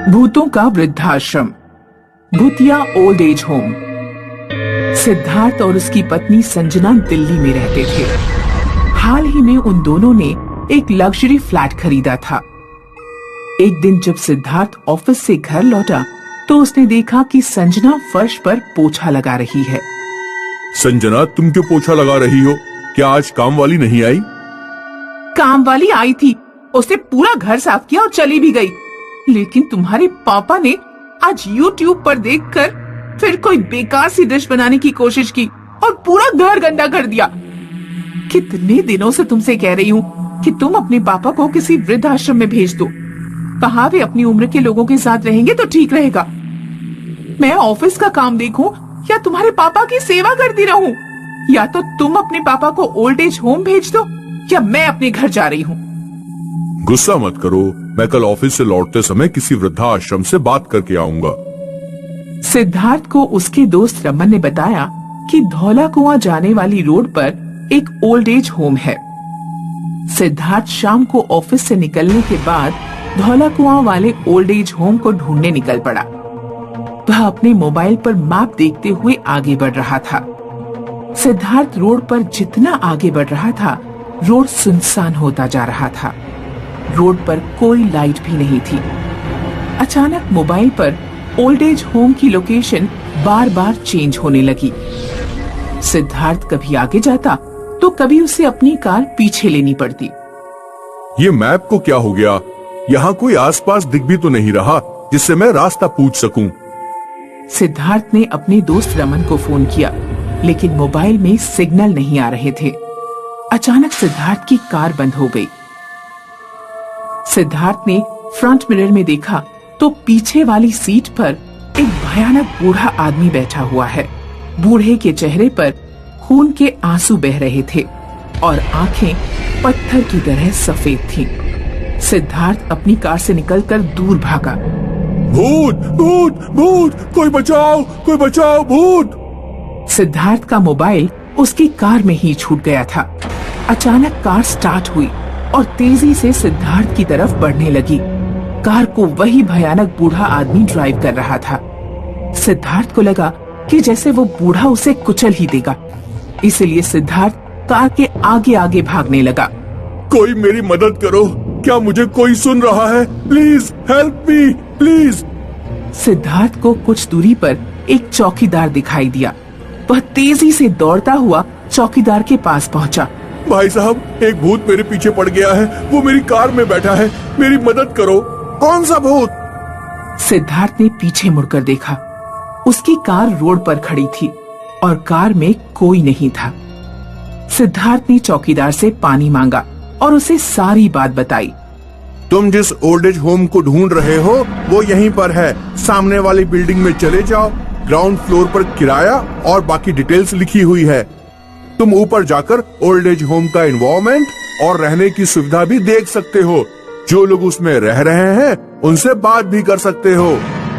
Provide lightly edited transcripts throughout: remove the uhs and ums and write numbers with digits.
भूतों का वृद्धाश्रम, भूतिया ओल्ड एज होम। सिद्धार्थ और उसकी पत्नी संजना दिल्ली में रहते थे। हाल ही में उन दोनों ने एक लग्जरी फ्लैट खरीदा था। एक दिन जब सिद्धार्थ ऑफिस से घर लौटा तो उसने देखा कि संजना फर्श पर पोछा लगा रही है। संजना, तुम क्यों पोछा लगा रही हो? क्या आज काम वाली नहीं आई? काम वाली आई थी, उसने पूरा घर साफ किया और चली भी गई। लेकिन तुम्हारे पापा ने आज YouTube पर देखकर फिर कोई बेकार सी डिश बनाने की कोशिश की और पूरा घर गंदा कर दिया। कितने दिनों से तुमसे कह रही हूँ कि तुम अपने पापा को किसी वृद्धाश्रम में भेज दो। कहाँ वे अपनी उम्र के लोगों के साथ रहेंगे तो ठीक रहेगा। मैं ऑफिस का काम देखूं या तुम्हारे पापा की सेवा करती रहूं? या तो तुम अपने पापा को ओल्ड एज होम भेज दो या मैं अपने घर जा रही हूँ। गुस्सा मत करो, मैं कल ऑफिस से लौटते समय किसी वृद्धाश्रम से बात करके आऊंगा। सिद्धार्थ को उसके दोस्त रमन ने बताया कि धौला कुआं जाने वाली रोड पर एक ओल्ड एज होम है। सिद्धार्थ शाम को ऑफिस से निकलने के बाद धौला कुआं वाले ओल्ड एज होम को ढूंढने निकल पड़ा। वह अपने मोबाइल पर मैप देखते हुए आगे बढ़ रहा था। सिद्धार्थ रोड पर जितना आगे बढ़ रहा था, रोड सुनसान होता जा रहा था। रोड पर कोई लाइट भी नहीं थी। अचानक मोबाइल पर ओल्ड एज होम की लोकेशन बार बार चेंज होने लगी। सिद्धार्थ कभी आगे जाता तो कभी उसे अपनी कार पीछे लेनी पड़ती। ये मैप को क्या हो गया? यहाँ कोई आसपास दिख भी तो नहीं रहा जिससे मैं रास्ता पूछ सकूं। सिद्धार्थ ने अपने दोस्त रमन को फोन किया, लेकिन मोबाइल में सिग्नल नहीं आ रहे थे। अचानक सिद्धार्थ की कार बंद हो गई। सिद्धार्थ ने फ्रंट मिरर में देखा तो पीछे वाली सीट पर एक भयानक बूढ़ा आदमी बैठा हुआ है। बूढ़े के चेहरे पर खून के आंसू बह रहे थे और आंखें पत्थर की तरह सफेद थीं। सिद्धार्थ अपनी कार से निकलकर दूर भागा। भूत भूत भूत, कोई बचाओ, कोई बचाओ, भूत! सिद्धार्थ का मोबाइल उसकी कार में ही छूट गया था। अचानक कार स्टार्ट हुई और तेजी से सिद्धार्थ की तरफ बढ़ने लगी। कार को वही भयानक बूढ़ा आदमी ड्राइव कर रहा था। सिद्धार्थ को लगा कि जैसे वो बूढ़ा उसे कुचल ही देगा, इसलिए सिद्धार्थ कार के आगे आगे भागने लगा। कोई मेरी मदद करो, क्या मुझे कोई सुन रहा है? Please help me, please. Siddharth को कुछ दूरी पर एक चौकीदार दिखाई दिया। वह तेजी से दौड़ता हुआ चौकीदार के पास पहुंचा। भाई साहब, एक भूत मेरे पीछे पड़ गया है, वो मेरी कार में बैठा है, मेरी मदद करो। कौन सा भूत? सिद्धार्थ ने पीछे मुड़कर देखा। उसकी कार रोड पर खड़ी थी और कार में कोई नहीं था। सिद्धार्थ ने चौकीदार से पानी मांगा और उसे सारी बात बताई। तुम जिस ओल्ड एज होम को ढूंढ रहे हो वो यहीं पर है। सामने वाली बिल्डिंग में चले जाओ, ग्राउंड फ्लोर पर किराया और बाकी डिटेल्स लिखी हुई है। तुम ऊपर जाकर ओल्ड एज होम का एनवायरनमेंट और रहने की सुविधा भी देख सकते हो। जो लोग उसमें रह रहे हैं उनसे बात भी कर सकते हो।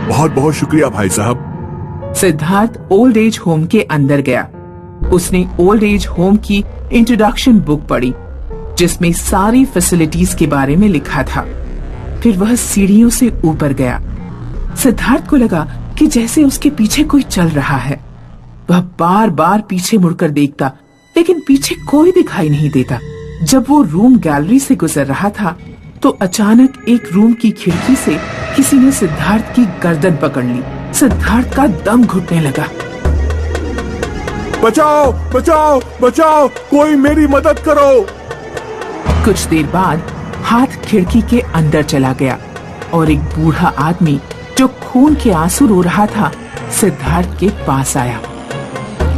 बहुत बहुत शुक्रिया भाई साहब। सिद्धार्थ ओल्ड एज होम के अंदर गया। उसने ओल्ड एज होम की इंट्रोडक्शन बुक पढ़ी, जिसमें सारी फैसिलिटीज के बारे में लिखा था। फिर वह सीढ़ियों से ऊपर गया। सिद्धार्थ को लगा कि जैसे उसके पीछे कोई चल रहा है। वह बार बार पीछे मुड़कर देखता, लेकिन पीछे कोई दिखाई नहीं देता। जब वो रूम गैलरी से गुजर रहा था तो अचानक एक रूम की खिड़की से किसी ने सिद्धार्थ की गर्दन पकड़ ली। सिद्धार्थ का दम घुटने लगा। बचाओ बचाओ बचाओ, कोई मेरी मदद करो। कुछ देर बाद हाथ खिड़की के अंदर चला गया और एक बूढ़ा आदमी जो खून के आंसू रो रहा था सिद्धार्थ के पास आया।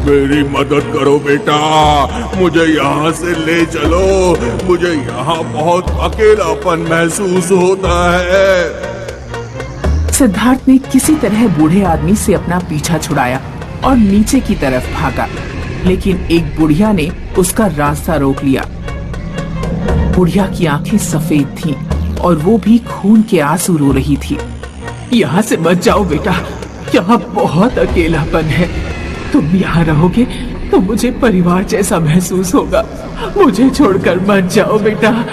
मेरी मदद करो बेटा, मुझे यहाँ से ले चलो, मुझे यहाँ बहुत अकेलापन महसूस होता है। सिद्धार्थ ने किसी तरह बूढ़े आदमी से अपना पीछा छुड़ाया और नीचे की तरफ भागा, लेकिन एक बुढ़िया ने उसका रास्ता रोक लिया। बुढ़िया की आंखें सफेद थीं और वो भी खून के आंसू रो रही थी। यहाँ से मत जाओ बेटा, यहाँ बहुत अकेलापन है। तुम यहाँ रहोगे तो मुझे परिवार जैसा महसूस होगा। मुझे छोड़कर मत जाओ बेटा।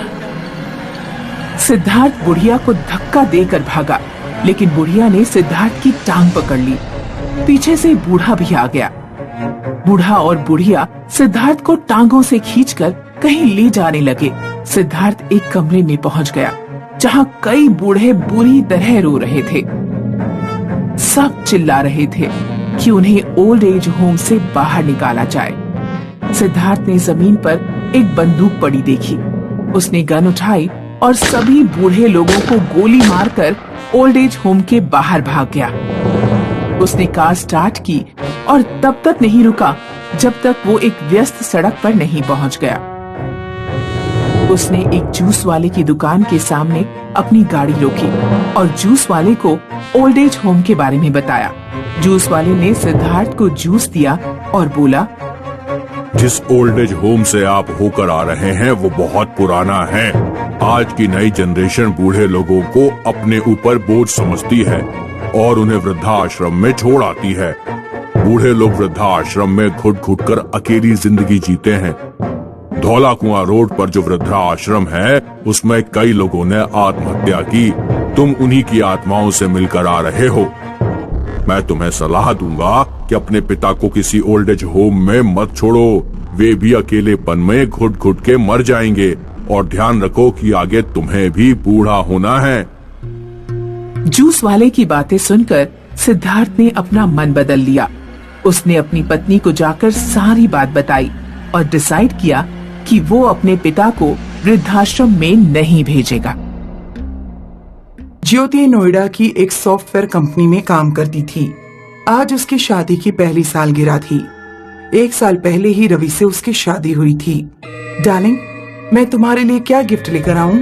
सिद्धार्थ बुढ़िया को धक्का देकर भागा, लेकिन बुढ़िया ने सिद्धार्थ की टांग पकड़ ली। पीछे से बूढ़ा भी आ गया। बूढ़ा और बुढ़िया सिद्धार्थ को टांगों से खींचकर कहीं ले जाने लगे। सिद्धार्थ एक कमरे में पहुंच गया जहां कई बूढ़े बुरी तरह रो रहे थे। सब चिल्ला रहे थे कि उन्हें ओल्ड एज होम से बाहर निकाला जाए। सिद्धार्थ ने जमीन पर एक बंदूक पड़ी देखी। उसने गन उठाई और सभी बूढ़े लोगों को गोली मारकर ओल्ड एज होम के बाहर भाग गया। उसने कार स्टार्ट की और तब तक नहीं रुका जब तक वो एक व्यस्त सड़क पर नहीं पहुंच गया। उसने एक जूस वाले की दुकान के सामने अपनी गाड़ी रोकी और जूस वाले को ओल्ड एज होम के बारे में बताया। जूस वाले ने सिद्धार्थ को जूस दिया और बोला, जिस ओल्ड एज होम से आप होकर आ रहे हैं वो बहुत पुराना है। आज की नई जनरेशन बूढ़े लोगों को अपने ऊपर बोझ समझती है और उन्हें वृद्धाश्रम में छोड़ आती है। बूढ़े लोग वृद्धाश्रम में घुट घुट कर अकेली जिंदगी जीते हैं। धौला कुआं रोड पर जो वृद्धाश्रम है उसमें कई लोगों ने आत्महत्या की। तुम उन्हीं की आत्माओं से मिलकर आ रहे हो। मैं तुम्हें सलाह दूंगा कि अपने पिता को किसी ओल्ड एज होम में मत छोड़ो। वे भी अकेलेपन में घुट घुट के मर जाएंगे। और ध्यान रखो कि आगे तुम्हें भी बूढ़ा होना है। जूस वाले की बातें सुनकर सिद्धार्थ ने अपना मन बदल लिया। उसने अपनी पत्नी को जाकर सारी बात बताई और डिसाइड किया कि वो अपने पिता को वृद्धाश्रम में नहीं भेजेगा। ज्योति नोएडा की एक सॉफ्टवेयर कंपनी में काम करती थी। आज उसकी शादी की पहली सालगिरह थी। 1 साल पहले ही रवि से उसकी शादी हुई थी। डार्लिंग, मैं तुम्हारे लिए क्या गिफ्ट लेकर आऊं?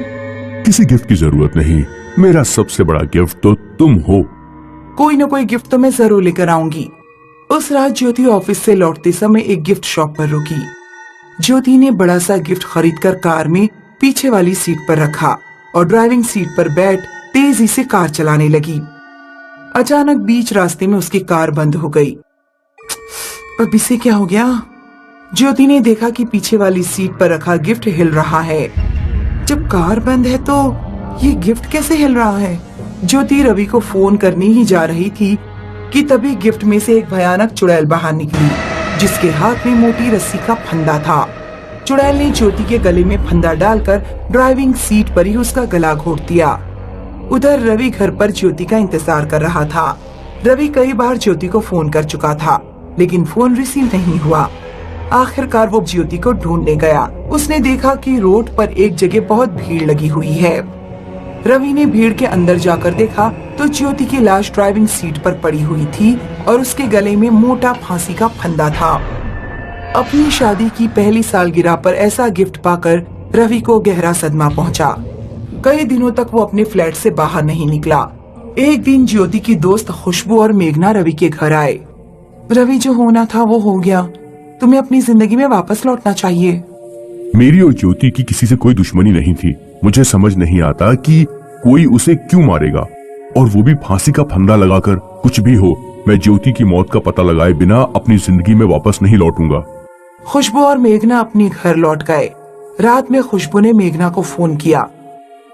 किसी गिफ्ट की जरूरत नहीं। मेरा सबसे बड़ा गिफ्ट तो तुम हो। कोई न कोई गिफ्ट तो मैं जरूर लेकर आऊंगी। उस रात ज्योति ऑफिस से लौटते समय एक गिफ्ट शॉप पर रुकी। ज्योति ने बड़ा सा गिफ्ट खरीदकर कार में पीछे वाली सीट पर रखा और ड्राइविंग सीट पर बैठ तेजी से कार चलाने लगी। अचानक बीच रास्ते में उसकी कार बंद हो गई। अब इसे क्या हो गया? ज्योति ने देखा कि पीछे वाली सीट पर रखा गिफ्ट हिल रहा है। जब कार बंद है तो ये गिफ्ट कैसे हिल रहा है? ज्योति रवि को फोन करने ही जा रही थी कि तभी गिफ्ट में से एक भयानक चुड़ैल बाहर निकली, जिसके हाथ में मोटी रस्सी का फंदा था। चुड़ैल ने ज्योति के गले में फंदा डालकर ड्राइविंग सीट पर ही उसका गला घोट दिया। उधर रवि घर पर ज्योति का इंतजार कर रहा था। रवि कई बार ज्योति को फोन कर चुका था, लेकिन फोन रिसीव नहीं हुआ। आखिरकार वो ज्योति को ढूंढने गया। उसने देखा कि रोड पर एक जगह बहुत भीड़ लगी हुई है। रवि ने भीड़ के अंदर जाकर देखा तो ज्योति की लाश ड्राइविंग सीट पर पड़ी हुई थी और उसके गले में मोटा फांसी का फंदा था। अपनी शादी की पहली सालगिरह पर ऐसा गिफ्ट पाकर रवि को गहरा सदमा पहुंचा। कई दिनों तक वो अपने फ्लैट से बाहर नहीं निकला। एक दिन ज्योति की दोस्त खुशबू और मेघना रवि के घर आए। रवि, जो होना था वो हो गया। तुम्हें अपनी जिंदगी में वापस लौटना चाहिए। मेरी और ज्योति की किसी से कोई दुश्मनी नहीं थी। मुझे समझ नहीं आता कि कोई उसे क्यों मारेगा, और वो भी फांसी का फंदा लगाकर। कुछ भी हो, मैं ज्योति की मौत का पता लगाए बिना अपनी जिंदगी में वापस नहीं लौटूंगा। खुशबू और मेघना अपने घर लौट गए। रात में खुशबू ने मेघना को फोन किया।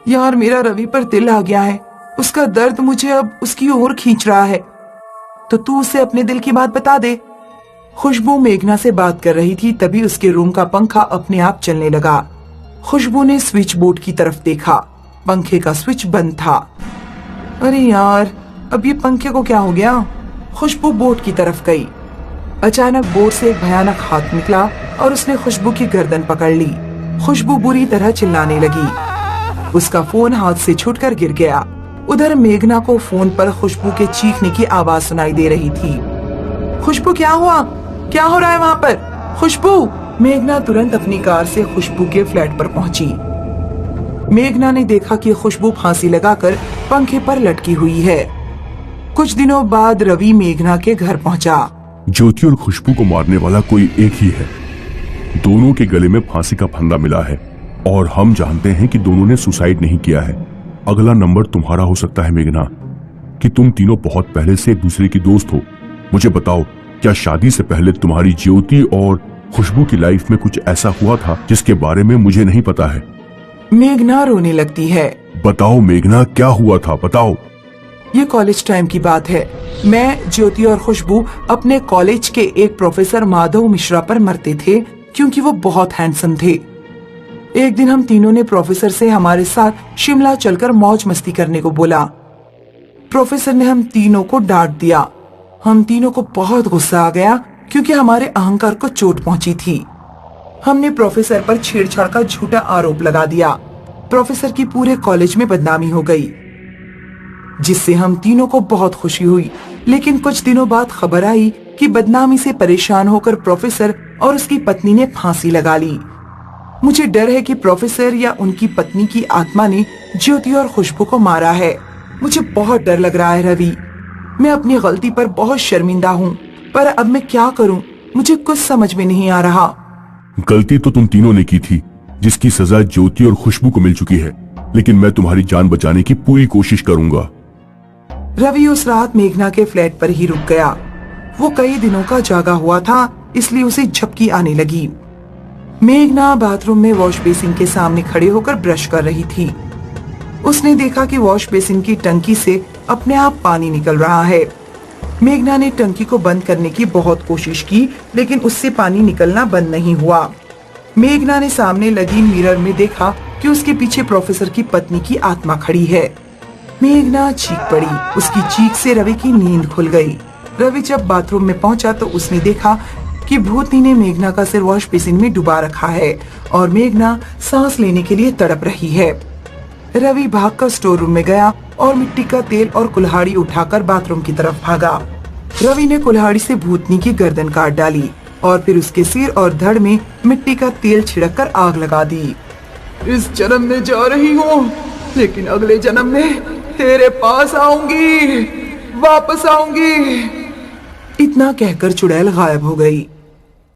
यार, मेरा रवि पर दिल आ गया है। उसका दर्द मुझे अब उसकी ओर खींच रहा है, तो तू उसे अपने दिल की बात बता दे। खुशबू मेघना से बात कर रही थी, तभी उसके रूम का पंखा अपने आप चलने लगा। खुशबू ने स्विच बोर्ड की तरफ देखा। पंखे का स्विच बंद था। अरे यार, अब ये पंखे को क्या हो गया? खुशबू बोर्ड की तरफ गई। अचानक बोर्ड से एक भयानक हाथ निकला और उसने खुशबू की गर्दन पकड़ ली। खुशबू बुरी तरह चिल्लाने लगी। उसका फोन हाथ से छूटकर गिर गया। उधर मेघना को फोन पर खुशबू के चीखने की आवाज सुनाई दे रही थी। खुशबू, क्या हुआ? क्या हो रहा है वहाँ पर? खुशबू! मेघना तुरंत अपनी कार से खुशबू के फ्लैट पर पहुंची। मेघना ने देखा कि खुशबू फांसी लगाकर पंखे पर लटकी हुई है। कुछ दिनों बाद रवि मेघना के घर पहुंचा। ज्योति और खुशबू को मारने वाला कोई एक ही है। दोनों के गले में फांसी का फंदा मिला है और हम जानते हैं कि दोनों ने सुसाइड नहीं किया है। अगला नंबर तुम्हारा हो सकता है मेघना, कि तुम तीनों बहुत पहले से एक दूसरे की दोस्त हो। मुझे बताओ, क्या शादी से पहले तुम्हारी ज्योति और खुशबू की लाइफ में कुछ ऐसा हुआ था जिसके बारे में मुझे नहीं पता है? मेघना रोने लगती है। बताओ मेघना, क्या हुआ था, बताओ। ये कॉलेज टाइम की बात है। मैं, ज्योति और खुशबू अपने कॉलेज के एक प्रोफेसर माधव मिश्रा पर मरते थे क्योंकि वो बहुत हैंडसम थे। एक दिन हम तीनों ने प्रोफेसर से हमारे साथ शिमला चलकर मौज मस्ती करने को बोला। प्रोफेसर ने हम तीनों को डांट दिया। हम तीनों को बहुत गुस्सा आ गया क्योंकि हमारे अहंकार को चोट पहुंची थी। हमने प्रोफेसर पर छेड़छाड़ का झूठा आरोप लगा दिया। प्रोफेसर की पूरे कॉलेज में बदनामी हो गई, जिससे हम तीनों को बहुत खुशी हुई। लेकिन कुछ दिनों बाद खबर आई कि बदनामी से परेशान होकर प्रोफेसर और उसकी पत्नी ने फांसी लगा ली। मुझे डर है कि प्रोफेसर या उनकी पत्नी की आत्मा ने ज्योति और खुशबू को मारा है। मुझे बहुत डर लग रहा है रवि। मैं अपनी गलती पर बहुत शर्मिंदा हूँ, पर अब मैं क्या करूँ, मुझे कुछ समझ में नहीं आ रहा। गलती तो तुम तीनों ने की थी, जिसकी सजा ज्योति और खुशबू को मिल चुकी है, लेकिन मैं तुम्हारी जान बचाने की पूरी कोशिश करूंगा। रवि उस रात मेघना के फ्लैट पर ही रुक गया। वो कई दिनों का जागा हुआ था, इसलिए उसे झपकी आने लगी। मेघना बाथरूम में वॉश बेसिन के सामने खड़े होकर ब्रश कर रही थी। उसने देखा कि वॉश बेसिन की टंकी से अपने आप पानी निकल रहा है। मेघना ने टंकी को बंद करने की बहुत कोशिश की, लेकिन उससे पानी निकलना बंद नहीं हुआ। मेघना ने सामने लगी मिरर में देखा कि उसके पीछे प्रोफेसर की पत्नी की आत्मा खड़ी है। मेघना चीख पड़ी। उसकी चीख से रवि की नींद खुल गई। रवि जब बाथरूम में पहुंचा तो उसने देखा कि भूतनी ने मेघना का सिर वॉश बेसिन में डुबा रखा है और मेघना सांस लेने के लिए तड़प रही है। रवि भागकर स्टोर रूम में गया और मिट्टी का तेल और कुल्हाड़ी उठाकर बाथरूम की तरफ भागा। रवि ने कुल्हाड़ी से भूतनी की गर्दन काट डाली और फिर उसके सिर और धड़ में मिट्टी का तेल छिड़ककर आग लगा दी। इस जन्म में जा रही हूँ, लेकिन अगले जन्म में तेरे पास आऊंगी, वापस आऊंगी। इतना कहकर चुड़ैल गायब हो गई।